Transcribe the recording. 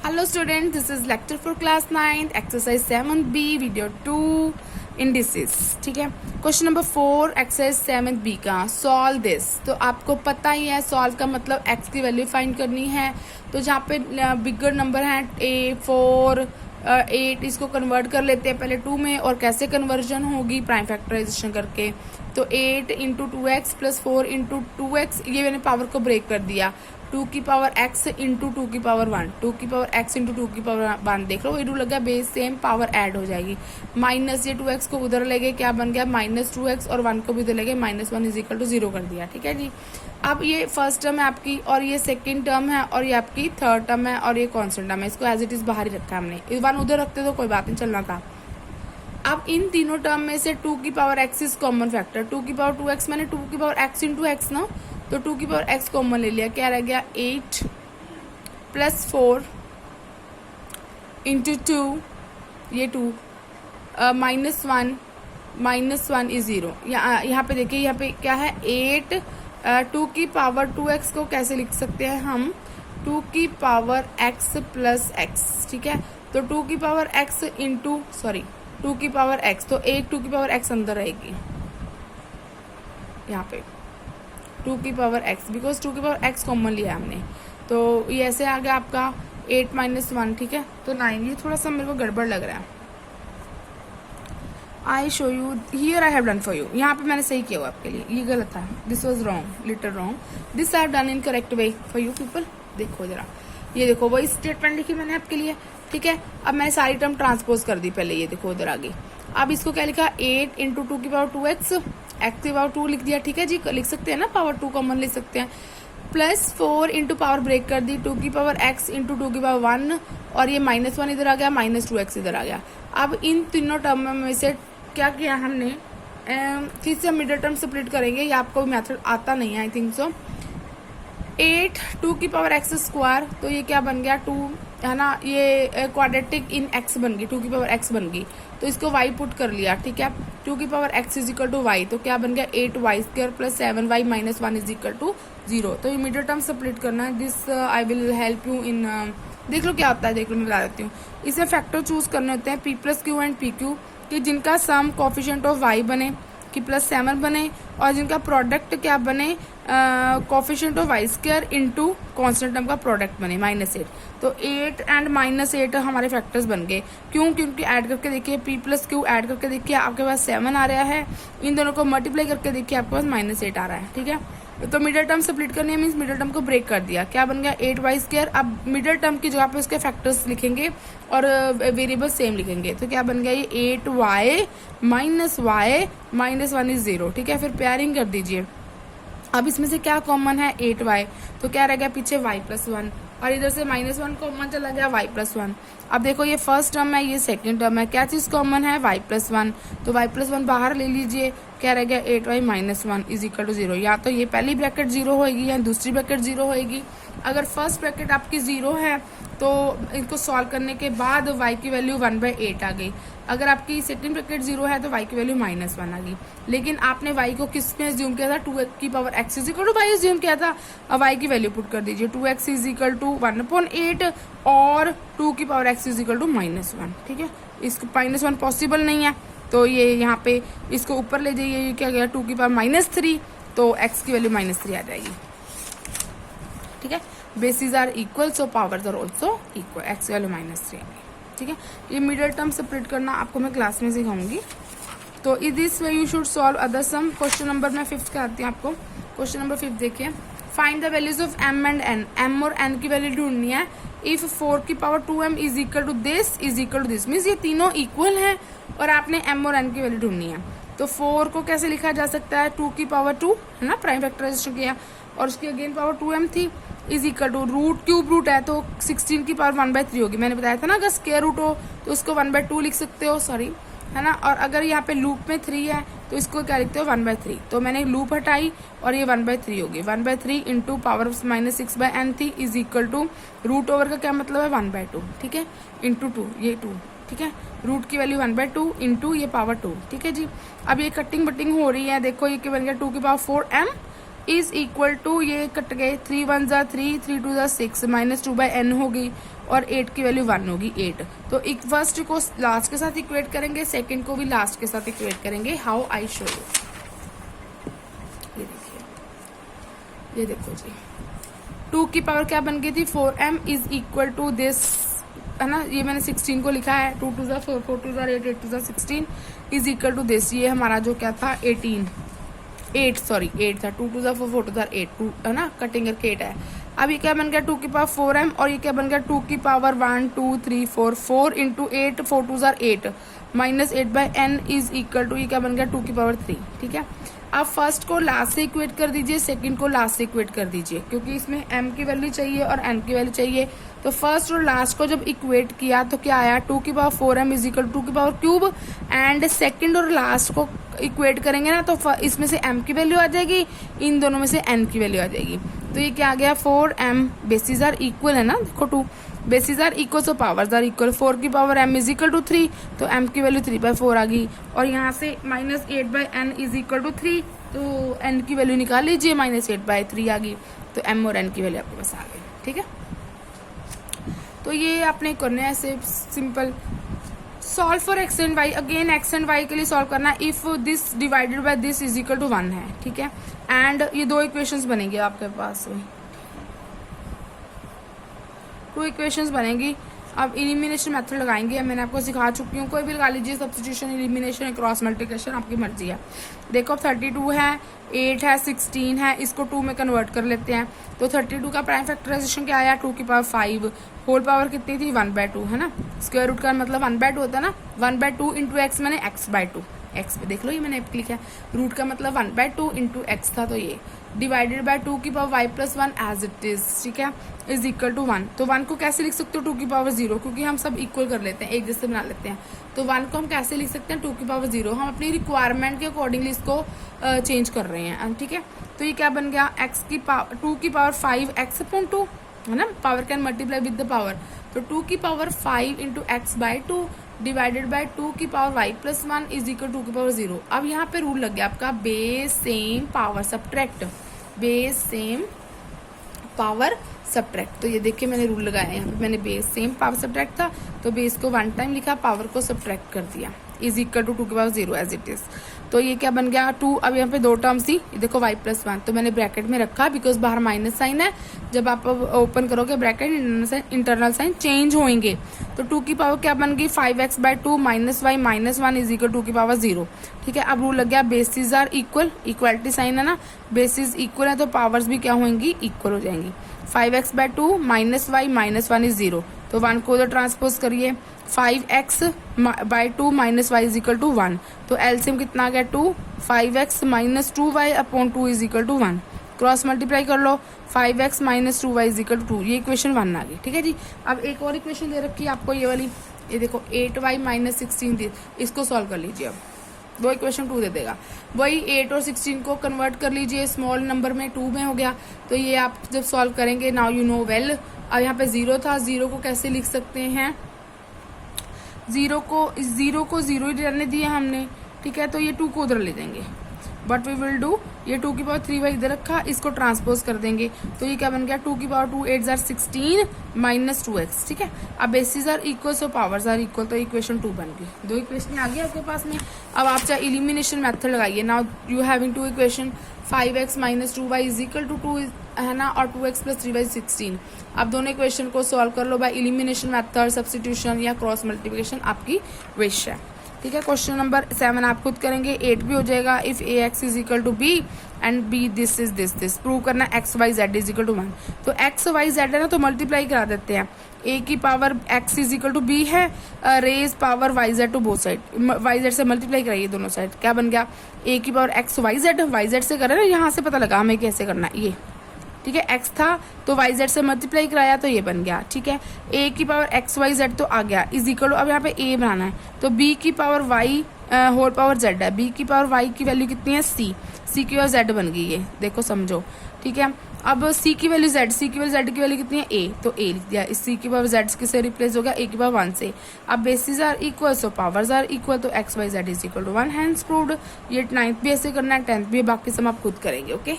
Hello students, this is lecture for class 9th, exercise 7B, video 2, indices. ठीक है, question number 4 exercise 7B का solve this. तो आपको पता ही है सॉल्व का मतलब x की वैल्यू फाइंड करनी है. तो जहाँ पे बिगर नंबर हैं A4 8, इसको कन्वर्ट कर लेते हैं पहले 2 में. और कैसे कन्वर्जन होगी? प्राइम फैक्टराइजेशन करके. तो 8 into 2x plus 4 into 2x, ये मैंने पावर को ब्रेक कर दिया. 2 की पावर x इंटू 2 की पावर 1, 2 की पावर x इंटू 2 की पावर 1. देख लो ये लगा बेस सेम, पावर ऐड हो जाएगी. माइनस ये 2x को उधर ले गए, क्या बन गया -2x, और 1 को भी उधर ले गए, -1 इज इक्वल टू 0 कर दिया. ठीक है जी. अब ये फर्स्ट टर्म है आपकी, और ये सेकंड टर्म है, और ये आपकी थर्ड टर्म है, और ये कॉन्स्टेंट टर्म है. इसको एज इट इज बाहर ही रखा है हमने. 1 उधर रखते तो कोई बात नहीं, चलना था. अब इन तीनों टर्म में से 2 की power x is common factor. 2 की पावर 2x मैंने 2 की पावर x इंटू x ना, तो 2 की पावर x कॉमन ले लिया. क्या रह गया? 8 प्लस 4 इंटू 2, ये 2 -1 इज 0. यहाँ पे देखिए, यहाँ पे क्या है? 8 2 की पावर 2x को कैसे लिख सकते हैं हम? 2 की पावर x प्लस x. ठीक है, तो 2 की पावर x इंटू 2 की पावर x, तो एक 2 की पावर x अंदर रहेगी यहाँ पे. 2 की पावर x, बिकॉज 2 की पावर x कॉमन लिया हमने. तो ये ऐसे आ गया आपका 8 - 1. ठीक है, तो 9. ये थोड़ा सा मेरे को गड़बड़ लग रहा है. I show you here, I have done for you. यहाँ पे मैंने सही किया हुआ आपके लिए, ये गलत था. This was wrong, little wrong. This I have done in correct way for you people. देखो जरा, ये देखो वही स्टेटमेंट लिखी मैंने आपके लिए. ठीक है, अब मैंने सारी टर्म ट्रांसपोज कर दी पहले. ये देखो उधर आगे. अब इसको क्या लिखा? 8 इंटू 2 की पावर 2x, x की पावर 2 लिख दिया. ठीक है जी, लिख सकते हैं ना, पावर 2 कॉमन लिख सकते हैं. प्लस 4 इंटू पावर ब्रेक कर दी, 2 की पावर x इंटू 2 की पावर 1, और ये -1 इधर आ गया, -2x इधर आ गया. अब इन तीनों टर्म में से क्या किया हमने? फिर से हम मिडिल टर्म स्प्लिट करेंगे. ये आपको मेथड आता नहीं है, आई थिंक सो. 8 2 की पावर x स्क्वायर, तो ये क्या बन गया? 2 है ना, ये क्वाड्रेटिक इन x बन गई, 2 की पावर x बन गई. तो इसको y पुट कर लिया. ठीक है, 2 की power x is equal to y, तो क्या बन गया? 8y² plus 7y - 1 is equal to 0. तो ये मिडिल टर्म स्प्लिट करना है. This I will help you in. देख लो क्या होता है, देख लो मैं बता देती हूँ. इसमें फैक्टर चूज करने होते हैं p plus Q and pq, कि जिनका सम कोफिशिएंट ऑफ y बने, कि +7 बने, और जिनका प्रोडक्ट क्या बने? Coefficient of y² into constant term का प्रोडक्ट बने -8. तो 8 एंड -8 हमारे फैक्टर्स बन गए. क्यों? क्योंकि ऐड करके देखिए, p प्लस क्यू ऐड करके देखिए, आपके पास 7 आ रहा है. इन दोनों को मल्टीप्लाई करके देखिए, आपके पास -8 आ रहा है. ठीक है, तो मिडिल टर्म स्प्लिट करनी है, मीन्स मिडिल टर्म को ब्रेक कर दिया. क्या बन गया? 8y². अब मिडिल टर्म की जगह पे उसके फैक्टर्स लिखेंगे और वेरिएबल सेम लिखेंगे. तो क्या बन गया? ये 8y -1 इज 0. ठीक है, फिर पेयरिंग कर दीजिए. अब इसमें से क्या कॉमन है? 8y. तो क्या रह गया पीछे? y + 1, और इधर से -1 कॉमन चला गया, y + 1. अब देखो, ये फर्स्ट टर्म है, ये सेकंड टर्म है. क्या चीज कॉमन है? y + 1. तो y + 1 बाहर ले लीजिए. क्या रह गया? 8y - 1 is equal to 0. या तो ये पहली ब्रैकेट 0 होएगी, या दूसरी ब्रैकेट 0 होएगी. अगर फर्स्ट ब्रैकेट आपकी 0 है तो इनको सॉल्व करने के बाद y की वैल्यू 1/8 आ गई. अगर आपकी सेकंड ब्रैकेट 0 है तो y की वैल्यू -1 आ गई. लेकिन आपने y को किस में अज्यूम किया था? 2 की power x is equal to y assume किया था. अब y की वैल्यू पुट कर दीजिए. 2x इज इक्वल टू 1/8, और 2 की power x is equal to -1. ठीक है, इसको -1 पॉसिबल नहीं है, तो ये यहाँ पे इसको ऊपर ले जाइए. ये क्या गया? 2 की पावर -3, तो x की वैल्यू -3 आ जाएगी. ठीक है, basis are equal, so powers are also equal. x की वैल्यू -3 आएगी. ठीक है, ये मिडिल टर्म सेपरेट करना आपको मैं क्लास में सिखाऊंगी. तो in this way you should solve other sum. Question number मैं 5 कराती हूँ आपको. क्वेश्चन नंबर 5 देखिए. Find the values of m and n. m और n की वैल्यू ढूंढनी है. इफ 4 की power 2m is equal to this is equal to this, means ये तीनों इक्वल हैं और आपने m और n की वैल्यू ढूंढनी है. तो 4 को कैसे लिखा जा सकता है? 2 की पावर 2 है ना, प्राइम फैक्टराइजेशन किया, और उसकी अगेन पावर 2m थी, is equal to root, cube root है तो 16 की पावर 1/3 होगी. मैंने बताया था ना, अगर स्क्वायर रूट हो तो उसको 1/2 लिख सकते हो, सॉरी, है ना. और अगर यहाँ पे लूप में 3 है तो इसको क्या लिखते हो? 1/3. तो मैंने लूप हटाई और ये 1/3 होगी. 1/3 इंटू पावर -6/n थी, is equal to root over का क्या मतलब है? 1/2. ठीक है, इंटू 2, ये 2. ठीक है, रूट की वैल्यू 1/2 इंटू ये पावर 2. ठीक है जी. अब ये कटिंग बटिंग हो रही है. देखो ये क्या बन गया? 2 की power 4m is equal to, ये कट गए, 3 1 ज़ा 3, 3 2 ज़ा 6, माइनस 2 बाई एन होगी और 8 की वैल्यू 1 होगी 8। तो एक फर्स्ट को लास्ट के साथ इक्वेट करेंगे, सेकंड को भी लास्ट के साथ इक्वेट करेंगे। हाउ आई शो यू, ये देखिए, ये देखो जी, 2 की पावर क्या बन गई थी 4m is equal to this, है ना, ये मैंने 16 को लिखा है, 2 2 ज़ा 4, 4 2 ज़ा 8, 8 2 ज़ा 16 इज इक्वल टू दिस, ये हमारा जो क्या था 8 था, 2 2 ज़ा 4, 4 2 ज़ा 8, 2 है ना, कटिंग करके 8 है। अब ये क्या बन गया 2 की पावर 4m और ये क्या बन गया 2 की पावर 1 2 3 4, 4 इंटू 8, 4 2 ज़ा 8 minus 8 by n is equal to, ये क्या बन गया 2 की पावर 3। ठीक है, आप फर्स्ट को लास्ट से इक्वेट कर दीजिए, सेकंड को लास्ट से इक्वेट कर दीजिए, क्योंकि इसमें m की वैल्यू चाहिए और n की वैल्यू चाहिए। तो फर्स्ट और लास्ट को जब इक्वेट किया तो क्या आया 2 की power 4m is equal to 2 की पावर क्यूब, एंड सेकंड और लास्ट को इक्वेट करेंगे ना तो इसमें से m की वैल्यू आ जाएगी, इन दोनों में से n की वैल्यू आ जाएगी। तो ये क्या आ गया 4m, बेसिस आर इक्वल है ना, देखो 2 basis are equal so powers are equal, 4 की power m is equal to 3, तो m की वैल्यू 3/4 आ गई, और यहाँ से minus 8/n is equal to 3, तो n की वैल्यू निकाल लीजिए, माइनस 8/3 आ गई, तो m और n की वैल्यू आपके पास आ गई। ठीक है, तो ये आपने करना है ऐसे simple. Solve for X and Y, again X and Y के लिए सॉल्व करना है, if this divided by this is equal to 1 है। ठीक है, एंड ये 2 इक्वेशंस बनेंगे आपके पास, 2 इक्वेशंस बनेंगी। अब इलिमिनेशन मेथड लगाएंगे, मैंने आपको सिखा चुकी हूँ, कोई भी लगा लीजिए, सब्स्टिट्यूशन, इलिमिनेशन, क्रॉस मल्टीप्लिकेशन, आपकी मर्जी है। देखो 32 है, 8 है, 16 है, इसको 2 में कन्वर्ट कर लेते हैं। तो 32 का प्राइम फैक्टराइजेशन क्या आया 2 की पावर 5, होल पावर कितनी थी 1/2 है ना, स्क्वायर रूट का मतलब 1/2 होता है ना, 1/2 इंटू एक्स, मैंने x/2, एक्स पे देख लो, ये मैंने लिखा है, रूट का मतलब 1/2 इंटू एक्स था, तो ये डिवाइडेड बाय 2 की power y plus 1 as it is, ठीक है, इज इक्वल टू 1। तो 1 को कैसे लिख सकते हो 2 की पावर 0, क्योंकि हम सब इक्वल कर लेते हैं, एक जैसे बना लेते हैं। तो 1 को हम कैसे लिख सकते हैं 2 की पावर 0, हम अपनी रिक्वायरमेंट के अकॉर्डिंगली इसको चेंज कर रहे हैं। ठीक है, तो ये क्या बन गया 2 की पावर 5 x/2 है ना, power can multiply with the power, तो 2 की power 5 into x/2 divided by 2 की power y plus 1 is equal 2 की पावर 0। अब यहाँ पे रूल लग गया आपका base same power subtract, base same power subtract. तो ये देखिए मैंने रूल लगाया है, यहाँ पे मैंने बेस सेम पावर सब्ट्रैक्ट था, तो बेस को 1 टाइम लिखा, पावर को सब्ट्रैक्ट कर दिया, इज इक्वल टू 2 की पावर 0 एज इट इज। तो ये क्या बन गया 2, अब यहाँ पे 2 टर्म्स थी, देखो y प्लस 1, तो मैंने ब्रैकेट में रखा बिकॉज बाहर माइनस साइन है, जब आप ओपन करोगे ब्रैकेट इंटरनल साइन चेंज होंगे। तो 2 की पावर क्या बन गई 5x/2 minus y minus 1 is equal 2 की पावर 0। ठीक है, अब रूल लग गया basis are equal, equality sign है ना, बेसिस इक्वल है तो पावर्स भी क्या होंगी इक्वल हो जाएंगी। 5x/2 minus y minus 1 is 0, तो 1 को उधर ट्रांसपोज करिए, 5x/2 minus y is equal to 1, तो एलसीएम कितना आ गया 2, 5x minus 2y upon 2 is equal to 1, cross multiply कर लो, 5x minus 2y is equal to 2, ये इक्वेशन 1 आ गई। ठीक है जी, अब एक और इक्वेशन दे रखी है आपको ये वाली, ये देखो 8y माइनस 16 दी, इसको सॉल्व कर लीजिए। अब वो इक्वेशन 2 दे देगा, वही 8 और 16 को कन्वर्ट कर लीजिए स्मॉल नंबर में, 2 में हो गया, तो ये आप जब सॉल्व करेंगे नाउ यू नो वेल। अब यहाँ पे 0 था, 0 को कैसे लिख सकते हैं, 0 को 0 ही रहने दिया हमने। ठीक है, तो ये 2 को उधर ले देंगे, बट वी विल डू, ये 2 की पावर 3y इधर रखा, इसको ट्रांसपोज कर देंगे, तो ये क्या बन गया 2 की पावर 2 8 जार 16 माइनस 2x। ठीक है, अब basis are equal so powers are equal, तो इक्वेशन 2 बन गई। 2 इक्वेशन आ गई आपके पास में। अब आप चाहे इलिमिनेशन मेथड लगाइए, now you having 2 equation, 5x minus 2y is equal to 2 है ना, और 2x प्लस 3y 16। अब दोनों इक्वेशन को सॉल्व कर लो बाय इलिमिनेशन मेथड, सब्स्टिट्यूशन या क्रॉस मल्टीप्लिकेशन, आपकी विश है। ठीक है, क्वेश्चन नंबर 7 आप खुद करेंगे, 8 भी हो जाएगा। If ax is equal to b and b this is this prove करना x y z is equal to 1। तो x y z है ना, तो मल्टीप्लाई करा देते हैं, a की power x is equal to b है, raise power y z to both side, y z से मल्टीप्लाई कराइए दोनों साइड, क्या बन गया a की पावर x y z से करें ना, यहाँ से पता लगा हमें कैसे करना है ये। ठीक है, x था तो y z से मल्टीप्लाई कराया तो ये बन गया। ठीक है, a की पावर x y z तो आ गया इज इक्वल टू, अब यहाँ पे a बनाना है, तो b की power y whole power z है, b की पावर y की वैल्यू कितनी है c की पावर z बन गई है, देखो समझो। ठीक है, अब c की वैल्यू z की वैल्यू कितनी है a, तो a लिख दिया, इस c की पावर z किससे रिप्लेस हो गया a की पावर 1 से। अब basis are equal so powers are equal, तो x y z is equal to 1 hence proved. ये 9th भी ऐसे करना है, 10th भी, बाकी सब आप खुद करेंगे। ओके।